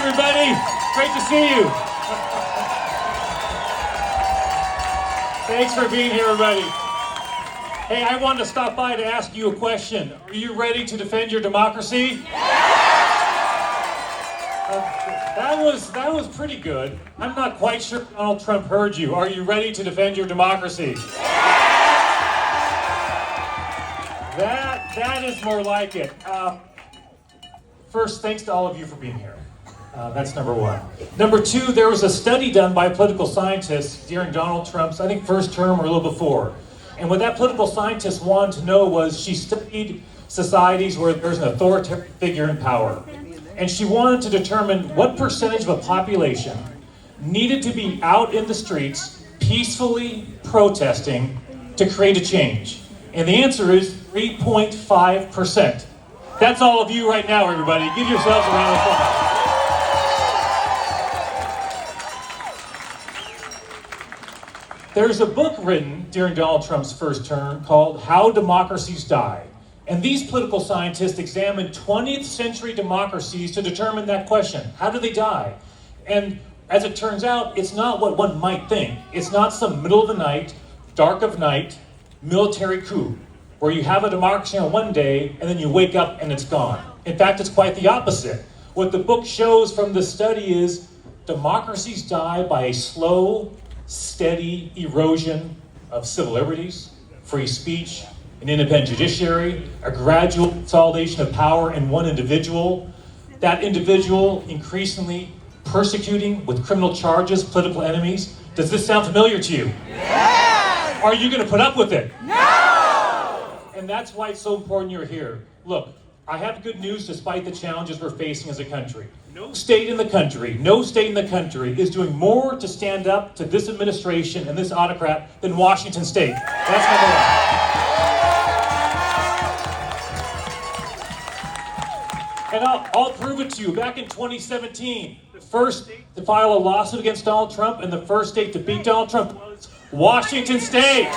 everybody. Great to see you. Thanks for being here, everybody. Hey, I wanted to stop by to ask you a question. Are you ready to defend your democracy? That was pretty good. I'm not quite sure Donald Trump heard you. Are you ready to defend your democracy? That is more like it. First, thanks to all of you for being here. That's number one. Number two, there was a study done by political scientists during Donald Trump's, I think, first term or a little before. And what that political scientist wanted to know was she studied societies where there's an authoritarian figure in power. And she wanted to determine what percentage of a population needed to be out in the streets peacefully protesting to create a change. And the answer is 3.5%. That's all of you right now, everybody. Give yourselves a round of applause. There's a book written during Donald Trump's first term called How Democracies Die. And these political scientists examined 20th century democracies to determine that question. How do they die? And as it turns out, it's not what one might think. It's not some middle of the night, dark of night, military coup, where you have a democracy on one day and then you wake up and it's gone. In fact, it's quite the opposite. What the book shows from this study is democracies die by a slow, steady erosion of civil liberties, free speech, an independent judiciary, a gradual consolidation of power in one individual, that individual increasingly persecuting with criminal charges political enemies. Does this sound familiar to you? Yes! Are you going to put up with it? No! And that's why it's so important you're here. Look, I have good news despite the challenges we're facing as a country. No state in the country is doing more to stand up to this administration and this autocrat than Washington State. That's number one. And I'll prove it to you. Back in 2017, the first state to file a lawsuit against Donald Trump and the first state to beat Donald Trump was Washington State.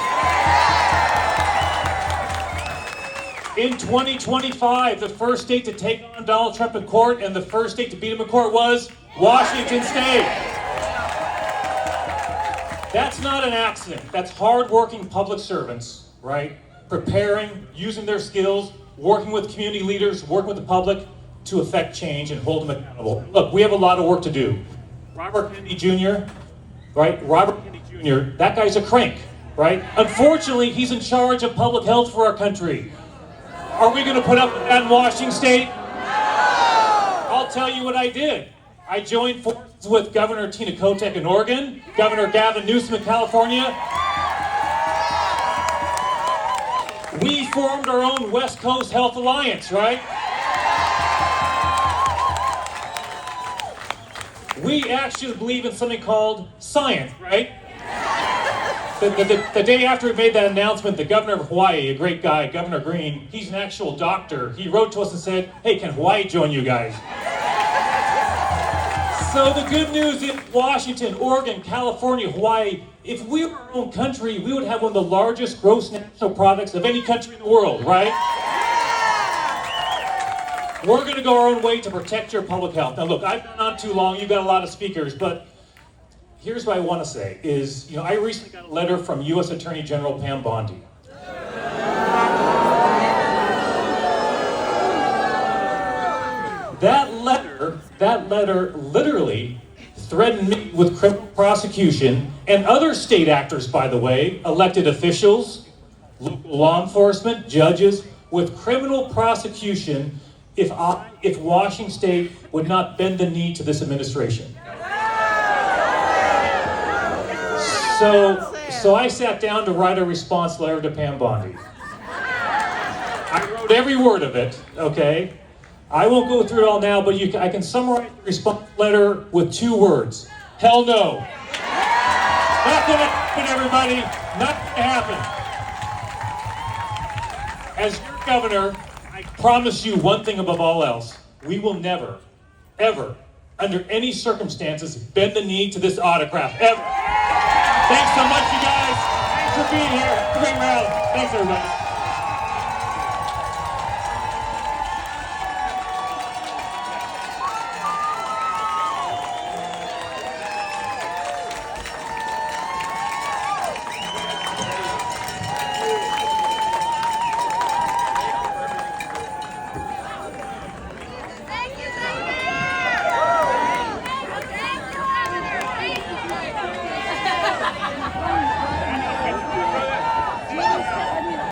In 2025, the first state to take on Donald Trump in court and the first state to beat him in court was Washington State. That's not an accident. That's hardworking public servants, right? Preparing, using their skills, working with community leaders, working with the public to effect change and hold them accountable. Look, we have a lot of work to do. Robert Kennedy Jr., right? Robert Kennedy Jr., that guy's a crank, right? Unfortunately, he's in charge of public health for our country. Are we going to put up with that in Washington State? No! I'll tell you what I did. I joined forces with Governor Tina Kotek in Oregon, Governor Gavin Newsom in California. We formed our own West Coast Health Alliance, right? We actually believe in something called science, right? The day after we made that announcement, the governor of Hawaii, a great guy, Governor Green, he's an actual doctor. He wrote to us and said, hey, can Hawaii join you guys? So the good news is Washington, Oregon, California, Hawaii, if we were our own country, we would have one of the largest gross national products of any country in the world, right? We're going to go our own way to protect your public health. Now look, I've been on too long, you've got a lot of speakers, but here's what I want to say is, I recently got a letter from U.S. Attorney General Pam Bondi. That letter literally threatened me with criminal prosecution and other state actors, by the way, elected officials, local law enforcement, judges, with criminal prosecution if Washington State would not bend the knee to this administration. So I sat down to write a response letter to Pam Bondi. I wrote every word of it, okay? I won't go through it all now, but I can summarize the response letter with 2 words. Hell no. Not gonna happen, everybody. Not gonna happen. As your governor, I promise you one thing above all else. We will never, ever, under any circumstances, bend the knee to this autocrat, ever. Thanks so much, you guys. Thanks for being here. Great round. Thanks, everybody.